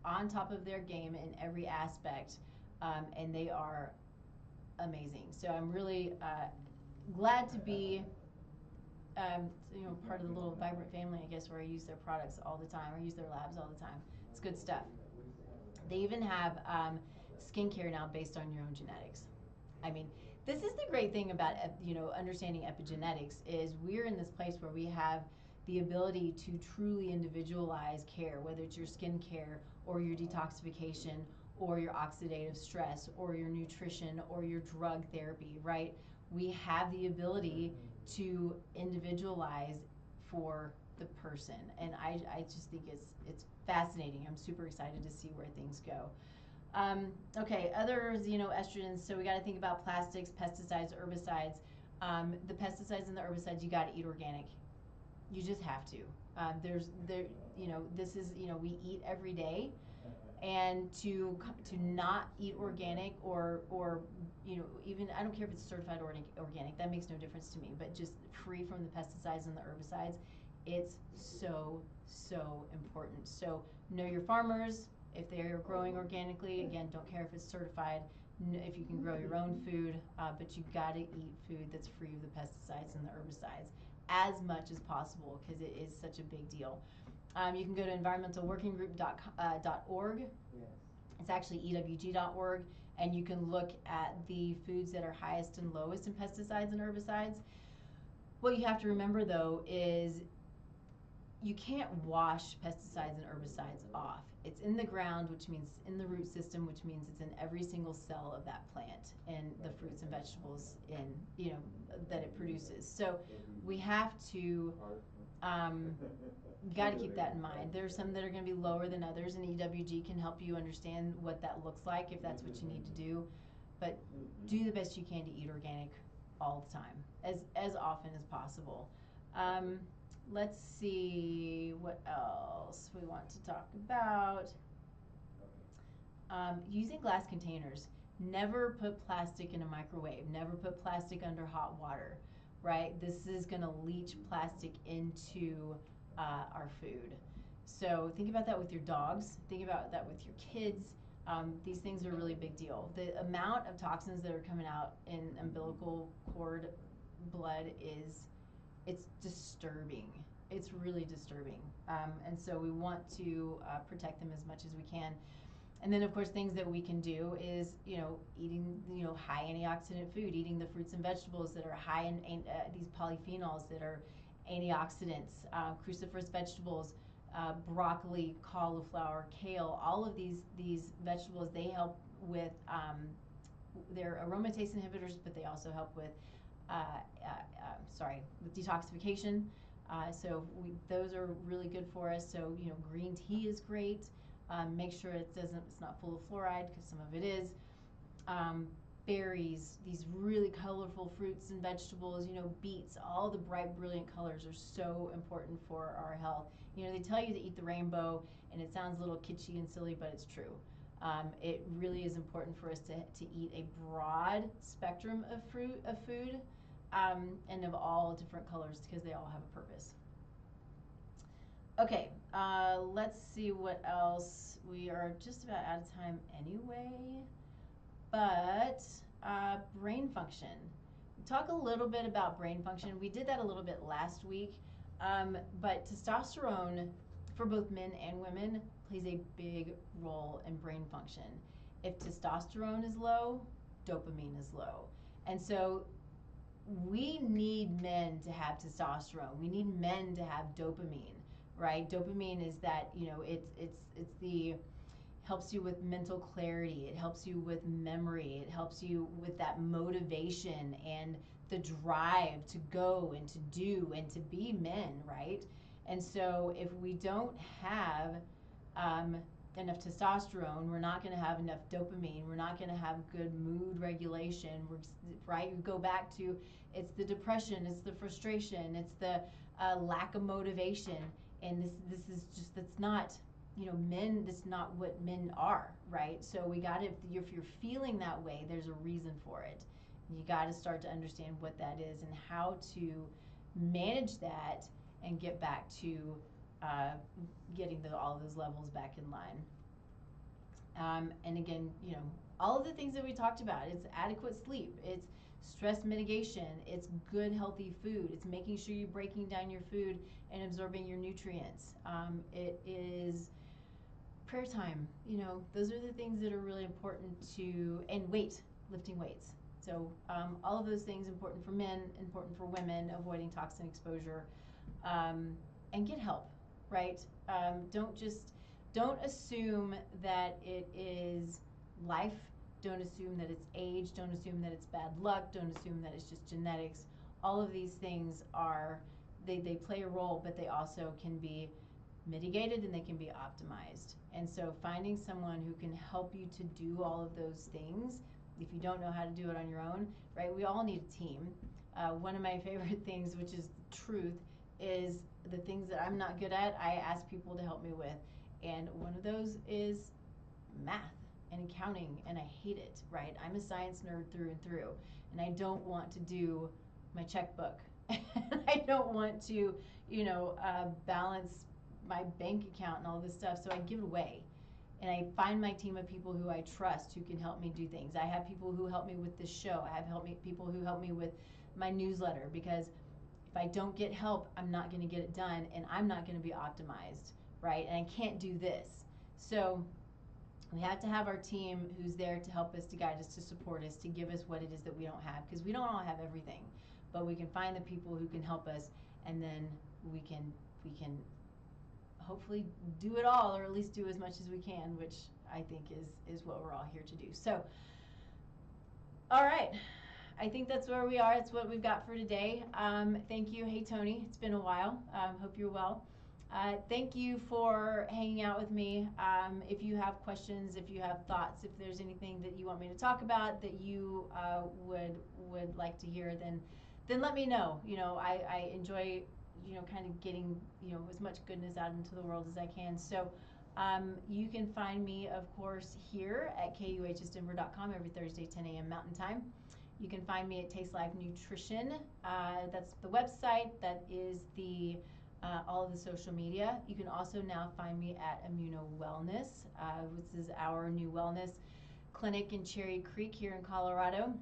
on top of their game in every aspect, and they are amazing. So I'm really glad to be you know, part of the little Vibrant family, I guess, where I use their products all the time, or use their labs all the time. It's good stuff. They even have skincare now based on your own genetics. I mean, this is the great thing about, you know, understanding epigenetics, is we're in this place where we have the ability to truly individualize care, whether it's your skin care or your detoxification or your oxidative stress or your nutrition or your drug therapy, right? We have the ability to individualize for the person, and I just think it's fascinating. I'm super excited to see where things go. Okay, other estrogens. So we got to think about plastics, pesticides, herbicides. The pesticides and the herbicides, you got to eat organic. You just have to. This is, we eat every day, and to not eat organic or even, I don't care if it's certified organic, that makes no difference to me, but just free from the pesticides and the herbicides, it's so important. So know your farmers. If they're growing organically, again, don't care if it's certified, if you can grow your own food, but you gotta eat food that's free of the pesticides and the herbicides as much as possible, because it is such a big deal. You can go to environmentalworkinggroup.org. It's actually ewg.org, and you can look at the foods that are highest and lowest in pesticides and herbicides. What you have to remember, though, is you can't wash pesticides and herbicides off. It's in the ground, which means in the root system, which means it's in every single cell of that plant and the fruits and vegetables that it produces. So we have to got to keep that in mind. There's some that are going to be lower than others, and EWG can help you understand what that looks like if that's what you need to do. But do the best you can to eat organic all the time, as often as possible. Let's see what else we want to talk about. Using glass containers. Never put plastic in a microwave. Never put plastic under hot water, right? This is going to leach plastic into our food. So think about that with your dogs. Think about that with your kids. These things are a really big deal. The amount of toxins that are coming out in umbilical cord blood it's disturbing. It's really disturbing. And so we want to protect them as much as we can. And then, of course, things that we can do is, eating, high antioxidant food, eating the fruits and vegetables that are high in these polyphenols that are antioxidants, cruciferous vegetables, broccoli, cauliflower, kale, all of these vegetables, they help with, they're aromatase inhibitors, but they also help with, with detoxification. So those are really good for us. So, green tea is great. Make sure it's not full of fluoride, because some of it is. Berries, these really colorful fruits and vegetables, beets, all the bright, brilliant colors are so important for our health. They tell you to eat the rainbow, and it sounds a little kitschy and silly, but it's true. It really is important for us to eat a broad spectrum of food, and of all different colors, because they all have a purpose. Okay, let's see what else. We are just about out of time anyway, but brain function. Talk a little bit about brain function. We did that a little bit last week, but testosterone for both men and women plays a big role in brain function. If testosterone is low, dopamine is low. And so we need men to have testosterone. We need men to have dopamine, right? Dopamine is that, it's the helps you with mental clarity. It helps you with memory. It helps you with that motivation and the drive to go and to do and to be men, right? And so if we don't have enough testosterone, we're not going to have enough dopamine. We're not going to have good mood regulation, right? You go back to, it's the depression, it's the frustration, it's the lack of motivation. And this is just, that's not, men, that's not what men are, right? So we got to, if you're feeling that way, there's a reason for it. You got to start to understand what that is and how to manage that and get back to getting all of those levels back in line. And again, all of the things that we talked about, it's adequate sleep, it's stress mitigation, it's good healthy food, it's making sure you're breaking down your food and absorbing your nutrients. It is prayer time. Those are the things that are really important and lifting weights. So all of those things important for men, important for women, avoiding toxin exposure, and get help, right? Don't assume that it is life. Don't assume that it's age. Don't assume that it's bad luck. Don't assume that it's just genetics. All of these things they play a role, but they also can be mitigated and they can be optimized. And so finding someone who can help you to do all of those things, if you don't know how to do it on your own, right? We all need a team. One of my favorite things, which is truth, is the things that I'm not good at, I ask people to help me with. And one of those is math and accounting, and I hate it, right? I'm a science nerd through and through, and I don't want to do my checkbook. I don't want to, balance my bank account and all this stuff, so I give it away. And I find my team of people who I trust who can help me do things. I have people who help me with this show. I have people who help me with my newsletter, because if I don't get help, I'm not going to get it done, and I'm not going to be optimized, right? And I can't do this. So we have to have our team who's there to help us, to guide us, to support us, to give us what it is that we don't have, because we don't all have everything, but we can find the people who can help us, and then we can hopefully do it all, or at least do as much as we can, which I think is what we're all here to do. So, all right. I think that's where we are. It's what we've got for today. Thank you. Hey, Tony. It's been a while. Hope you're well. Thank you for hanging out with me. If you have questions, if you have thoughts, if there's anything that you want me to talk about that you would like to hear, then let me know. I enjoy kind of getting as much goodness out into the world as I can. So you can find me, of course, here at KUHSdenver.com every Thursday, 10 a.m. Mountain Time. You can find me at Taste Life Nutrition. That's the website. That is the all of the social media. You can also now find me at Immuno Wellness, which is our new wellness clinic in Cherry Creek here in Colorado,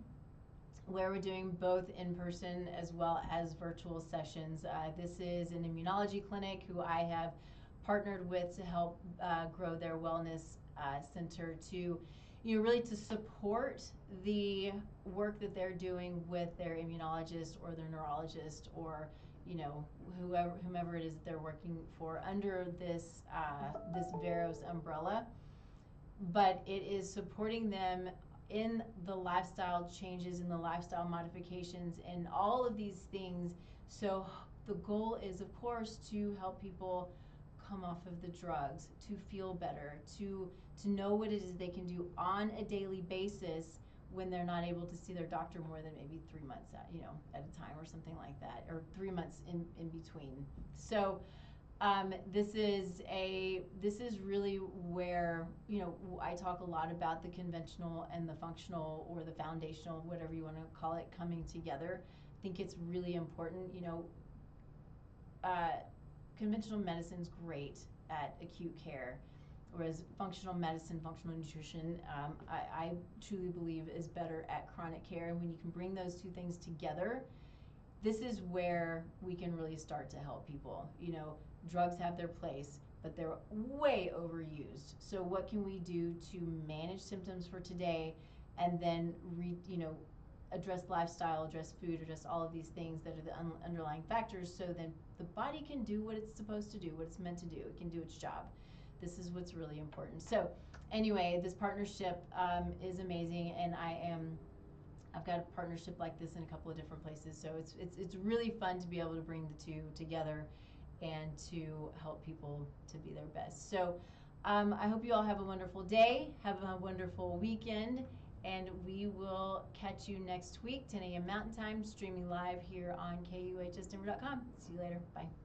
where we're doing both in-person as well as virtual sessions. This is an immunology clinic who I have partnered with to help grow their wellness center to, really to support the work that they're doing with their immunologist or their neurologist or whomever it is that they're working for under this this Veros umbrella. But it is supporting them in the lifestyle changes and the lifestyle modifications and all of these things. So the goal is, of course, to help people come off of the drugs, to feel better, to know what it is they can do on a daily basis when they're not able to see their doctor more than maybe 3 months at a time or something like that, or 3 months in between. So this is really where I talk a lot about the conventional and the functional or the foundational, whatever you want to call it, coming together. I think it's really important. Conventional medicine's great at acute care, whereas functional medicine, functional nutrition, I truly believe is better at chronic care. And when you can bring those two things together, this is where we can really start to help people. Drugs have their place, but they're way overused. So what can we do to manage symptoms for today, and then address lifestyle, address food, address all of these things that are the underlying factors, so then the body can do what it's supposed to do, what it's meant to do. It can do its job. This is what's really important. So anyway, this partnership is amazing, and I've got a partnership like this in a couple of different places. So it's really fun to be able to bring the two together and to help people to be their best. So I hope you all have a wonderful day, have a wonderful weekend, and we will catch you next week, 10 a.m. Mountain Time, streaming live here on KUHSdenver.com. See you later. Bye.